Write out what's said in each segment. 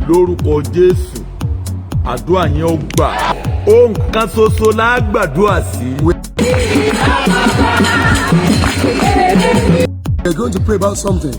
lórúkọ Jésù àdúrà yẹn ó gbà. Ohun kan ṣoṣo la gbàdúrà sí. We're going to pray about something.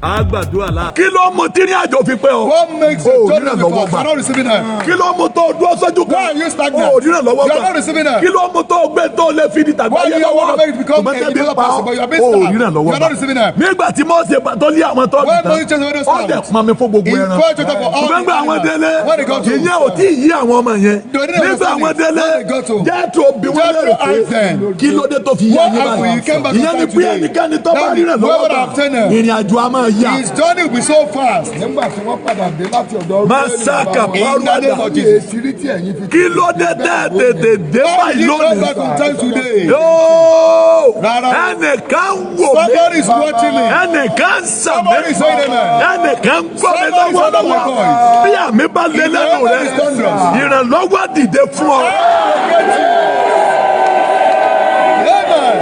A gbàdúrà la. Kí ló mú tí ní àjò fi pé o? What makes you turn on the phone? You are not receiving them. Kí ló mú tó dúró sójú kan? Why are you stagnant? O dínà lọ́wọ́ gbà. You are not receiving them. Kí ló mú tó gbé tó lè fi di tàgbá yẹn lọ́wọ́? Why you want to become a developer person, but you are being starved? You are not receiving them. Nígbà tí Mósè tó lé àwọn tó When Moses chased away those ó dẹ̀ pọn mi fún gbogbo ẹran. Ṣùgbọ́n gbà àwọn délé, ìyẹn ò tí ì yí àwọn ọmọ yẹn. Nígbà àwọn délé, Jethro bí wọ́n lérò pé kí ló dé tó fi yé ẹni báyìí. Ìyẹn ni pé ẹnikẹ́ni tó bá rírẹ̀ lọ́wọ́ bá ìrìn àjò a máa yá. His journey will be so fast. Nígbà tí wọ́n padà dé láti ọ̀dọ̀ Masaka Pọ́lọ́dà. Kí ló dé tètè dé báyìí lónìí? Yóò ẹnìkan wò mí. Ẹnìkan sàmì. Ẹnìkan gbọ́ mi lọ́wọ́lọ́wọ́. Bí àmì bá lé lẹ́nu rẹ̀, ìrànlọ́wọ́ dìde fún ọ.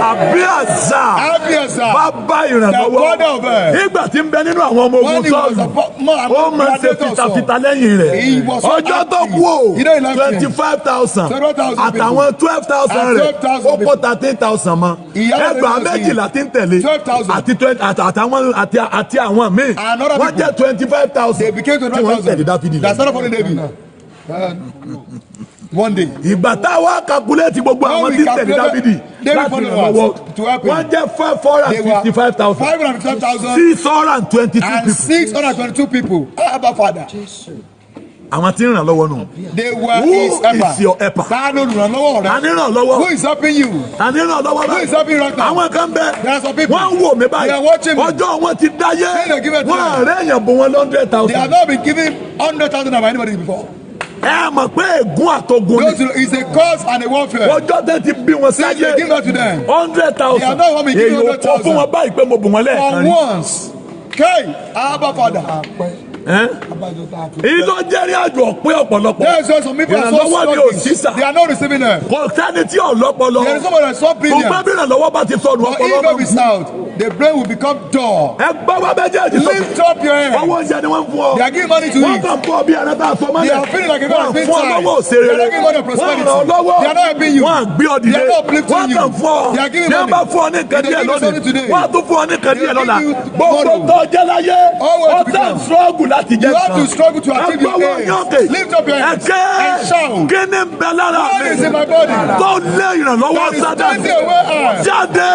Abiaza bàbá ìrànlọ́wọ́ nígbà tí ń bẹ nínú àwọn ọmọ ogun Sọ́ọ̀lù ó máa ṣe fìtàfìtà lẹ́yìn rẹ̀ ọjọ́ tó kú o 25,000 àtàwọn 12,000 rẹ̀ ó kó 13,000 mọ́ ẹgbàá méjìlá tí ń tẹ̀lé àti àwọn míì wọ́n jẹ́ 25,000 tí wọ́n ń tẹ̀lé Dáfídì. One day. Ìgbà táwa calculate gbogbo àwọn tí ń tẹ̀lé Dáfídì láti ìrànlọ́wọ́ wọ́n jẹ́ 555,000 622 people. Abba Father. Àwọn tí ń ràn lọ́wọ́ nù. They were his helper. Who is your helper? Ta ló ràn lọ́wọ́ rẹ? Ta ni ràn lọ́wọ́? Who is helping you? Ta ni ràn lọ́wọ́ rẹ? Who is helping you right now? Àwọn kan bẹ. There are some people. Wọ́n ń wò mí báyìí. They are watching me. Ọjọ́ wọn ti dáyé. They give it to Wọ́n them. àárẹ̀ èèyàn bò wọn 100,000. They have not been given 100,000 by anybody before. Ẹ mọ̀ pé ègún àtọ̀gùn ni. It's a cause and a warfare. Ọjọ́ tẹ́ ti bí wọn Since sáyé. they give that to them. 100,000. They are not going to be given Èyí ò kọ́ 100,000. fún wọn báyìí pé mo bù wọn lẹ́ẹ̀kan For rí. once. Okay. Abba Father. Èyí ló jẹ́ rí àjò ọ̀pẹ́ ọ̀pọ̀lọpọ̀. There is some people are so Ìrànlọ́wọ́ ni ò sí sà. they are not receiving them. Kò sẹ́ni tí ọ̀lọ́pọlọ. There is somebody that is so brilliant. Gbogbo bí ìrànlọ́wọ́ bá ti sọnù But ọpọlọ if máa it ń is out, the brain will become dull. ẹ gbọ́ wá méjèèjì sọ. Lift up your hand. Owó oúnjẹ ni wọ́n fún ọ. They are giving money to Wọ́n eat. kàn fún ọ bí ẹ̀rọ tá a sọ mọ́lẹ̀. They are feeling like a God has been Wọ́n fún ọ tired. lọ́wọ́ òṣèré They are rẹ̀. not giving money of Wọ́n prosperity. ràn ọ́ lọ́wọ́. They are not helping you. Wọ́n á gbé ọ dìde. They are not uplifting Wọ́n you. kàn fún ọ. They are giving Bí wọ́n money. bá fún ọ ní nǹkan They díẹ̀ give you something lónìí. today. Wọ́n á tún fún ọ ní nǹkan They díẹ̀ will lọ́la. give you Gbogbo tomorrow. tó jẹ́ láyé. Always Ó to tẹ̀ become. ṣọ́ọ̀gù láti jẹ́ You have to struggle to achieve your Ẹgbẹ́ wọn aims. yókè. Lift up your hands Ẹ̀kẹ́ and shout. kí ni ń bẹ lára God mi? is in my body. Tó lé ìrànlọ́wọ́ That is sádà. taking away us. Jáde.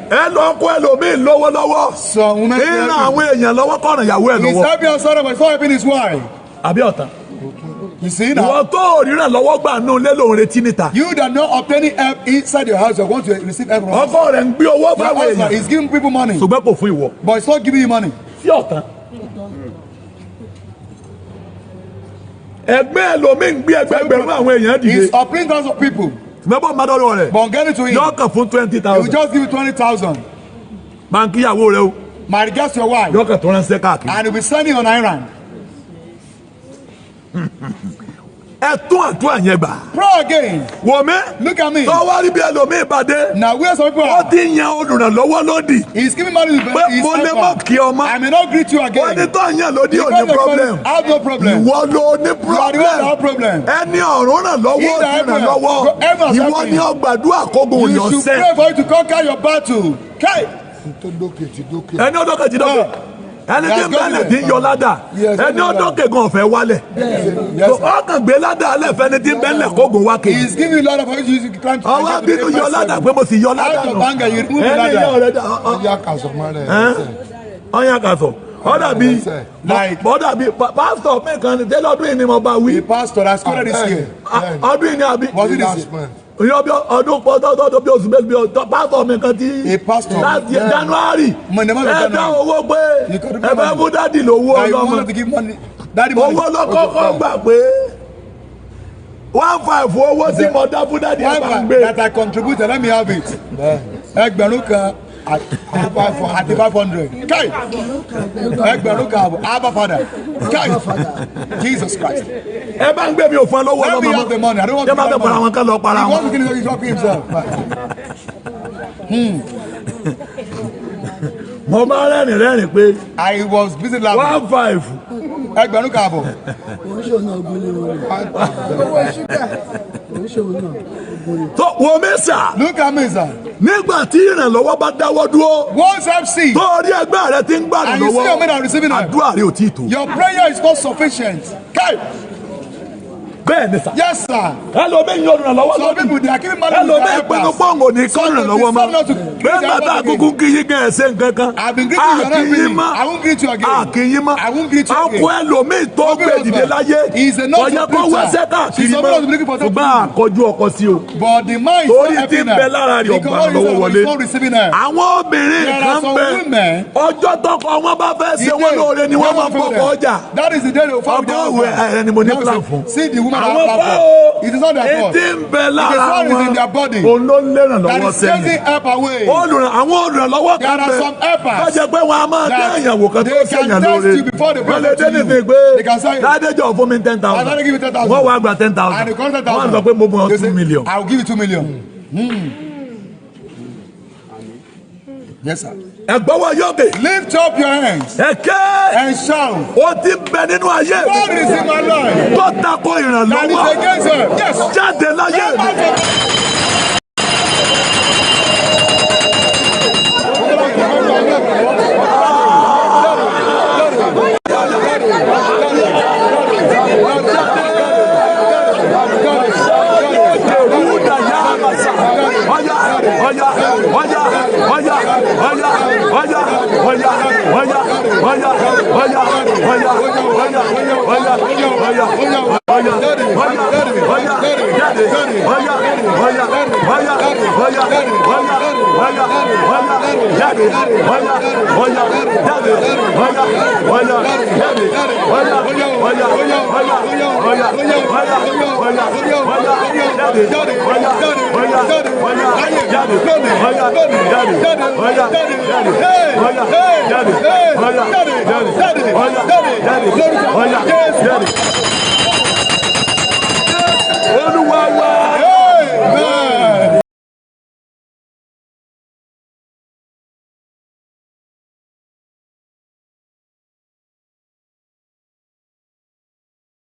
Ẹ lọ kó ẹlòmíì lọ́wọ́lọ́wọ́. Ìran àwọn èèyàn lọ́wọ́ kọ̀ràn ìyàwó ẹ̀ lọ́wọ́. He's helping your son, but he's not helping his wife. Àbí ọ̀tá. You see now? Ìwọ tó ríran lọ́wọ́ gbà nù lé lòun retí níta. You that not obtaining help inside your house, you want to receive help from us. Ọkọ rẹ̀ ń gbé owó Your fáwọn husband èèyàn. is giving people money, Ṣùgbọ́n kò fún ìwọ. but he's not giving you money. Sí ọ̀tá. Ẹgbẹ́ ẹlòmíì ń gbé ẹgbẹgbẹ̀rún àwọn èèyàn dìde. He's uplifting thousands of people, Mẹ́bọ̀ máa dọ́dọ̀ rẹ̀. but get it to him. Yọ kàn fún He will 20,000. just give you 20,000. Báńkì ìyàwó rẹ o. My regards to your wife, Yọ kàn tó ránṣẹ́ káàkiri. and he'll be sending on errand. ẹ̀tún àdúrà yẹn gbà. Pray again. Wò mí. Look at me. Tó wá rí bí ẹlòmíì bàdé. Now where some people Ó are. ti yan olùrànlọ́wọ́ lódì. He's giving money to Pé mo lè mọ̀ kí ọmọ. I may not greet you again. Wọ́n ní tó yan lódì ò ní Because of problem. I have no problem. Ìwọ ló ní You are the one that have problem. problem. Ẹni ọ̀run ràn lọ́wọ́ He ó that ti ràn lọ́wọ́. help Ìwọ ní ọgbàdúrà kógun You should yọ̀ọ́sẹ́. pray for you to conquer your battle. Okay. Ẹni ọdọ́kẹ́ ti dọ́kẹ́. Ẹni tí ń bẹ́lẹ̀ tí ń yọ ládà. Ẹni ọdọ́kẹ́ gan ọ̀fẹ́ wálẹ̀. Ọkàn gbé ládà alẹ́ fẹ́ni tí ń bẹ́lẹ̀ kógun wá kejì. He's giving you a lot of you to climb. Ọwọ́ bínú yọ ládà pé mo sì yọ ládà Out of nù. anger, you remove the Ẹni yọ ladder. rẹ̀ dà. Ọyàn kàsọ̀. Ọ̀dà bíi pásítọ̀ mẹ́kan ní tẹ́lọ̀dún yìí ni mo bá wí. The pastor has quoted this year. Ọdún yìí ni àbí. Was it this year? Ọdún pọ́tọ́tọ́ bí oṣù méjì bí pásítọ̀ mi kan tí. A pastor. Láti January. Ẹ dá owó pé ẹ fẹ́ mú dádì lówó I ọlọ́mọ. wanted to give money. Daddy money. Owó ló kọ́kọ́ gbà pé 1,500 owó tí mo dá fún dádì ẹ bá ń gbé. That I contributed, let me have it. Ẹgbẹ̀rún kan àti 500. Kai. Ẹgbẹ̀rún kan àbọ̀. Abba Father. Kai. Jesus Christ. Ẹ bá ń gbé mi ò fún ẹ lọ́wọ́ Let me have the money. I don't want to Jẹ́ bá give fẹ́ para wọn ká lọ para He wọn. wants to kill himself. He's talking himself. Mo máa rẹ́rìn pé I was busy laughing. 1,500. Ẹgbẹ̀rún kan àbọ̀. Tó wo mi sà. Look at me, sir. Nígbà tí ìrànlọ́wọ́ bá dáwọ́ dúró. Once MC, Tó rí ẹgbẹ́ rẹ ti ń gbà and you see your men lọ́wọ́. are receiving it, Àdúrà rẹ ò tí ì tó. your prayer is not sufficient. Kai. Bẹ́ẹ̀ ni sà. Yes, sir. Ẹlòmíì ń yọ ìrànlọ́wọ́ Some people, they are giving money to Ẹlòmíì their pinnu helpers. pọ́ǹgò ní kọ́ ìrànlọ́wọ́ mọ́. Bẹ́ẹ̀ bàtà kúkú kí yín kẹ́ ẹ̀ ṣe nǹkan kan. I've been greeting you, Àkì yín mọ́. I won't greet you again. Àkì yín mọ́. I won't greet you again. Ọkọ ẹlòmíì tó gbé ìdílé láyé. He's a not Ọ̀yẹ́ kó preacher. wẹ́sẹ̀ káàkiri She's mọ́. supposed to be looking for something. Ṣùgbọ́n àkọjú ọkọ sí o. But the mind is Torí not tí helping ń bẹ lára her. rẹ̀ ọ̀gbà lọ́wọ́ wọlé. He's not receiving her. Àwọn obìnrin There are kan some bẹ. women. Ọjọ́ tọkọ wọn bá fẹ́ ṣe The wọ́n day lóore ni they wọ́n máa don't feel fọkọ them. ọjà. That is the day they will fall with their Ọgbọ́n òwe husband. ẹni mo ní Now plan see- fún. See the woman that Àwọn have bá plan o. for. It is not their fault. Ètí ń bẹ lára It is in their wọn. body. Òun ló ń léràn That lọ́wọ́ is chasing sẹ́yìn. help away. Àwọn olùrànlọ́wọ́ There kan are bẹ. some helpers Bọ́jẹ̀ pé wọn a máa dé that ìyàwó kan tó they can ṣèyàn test lóore. you before they Wọ́n lè present dé to you. níbi pé They can say, Ládéjọ́ fún mi 10,000. I'm gonna give you 10,000. Wọ́n wá gba 10,000. And the contract Wọ́n sọ pé mo mọ̀ They say, 2 million. I will give you 2 million. Yes, sir. Ẹ̀gbọ́wọ́ yókè. Lift up your hands Ẹ̀kẹ́. and shout. Ó ti bẹ nínú ayé mi. God is in my life. Tó tako That is ìrànlọ́wọ́. against her. Yes. Jáde láyé Get mi. out of Daddy.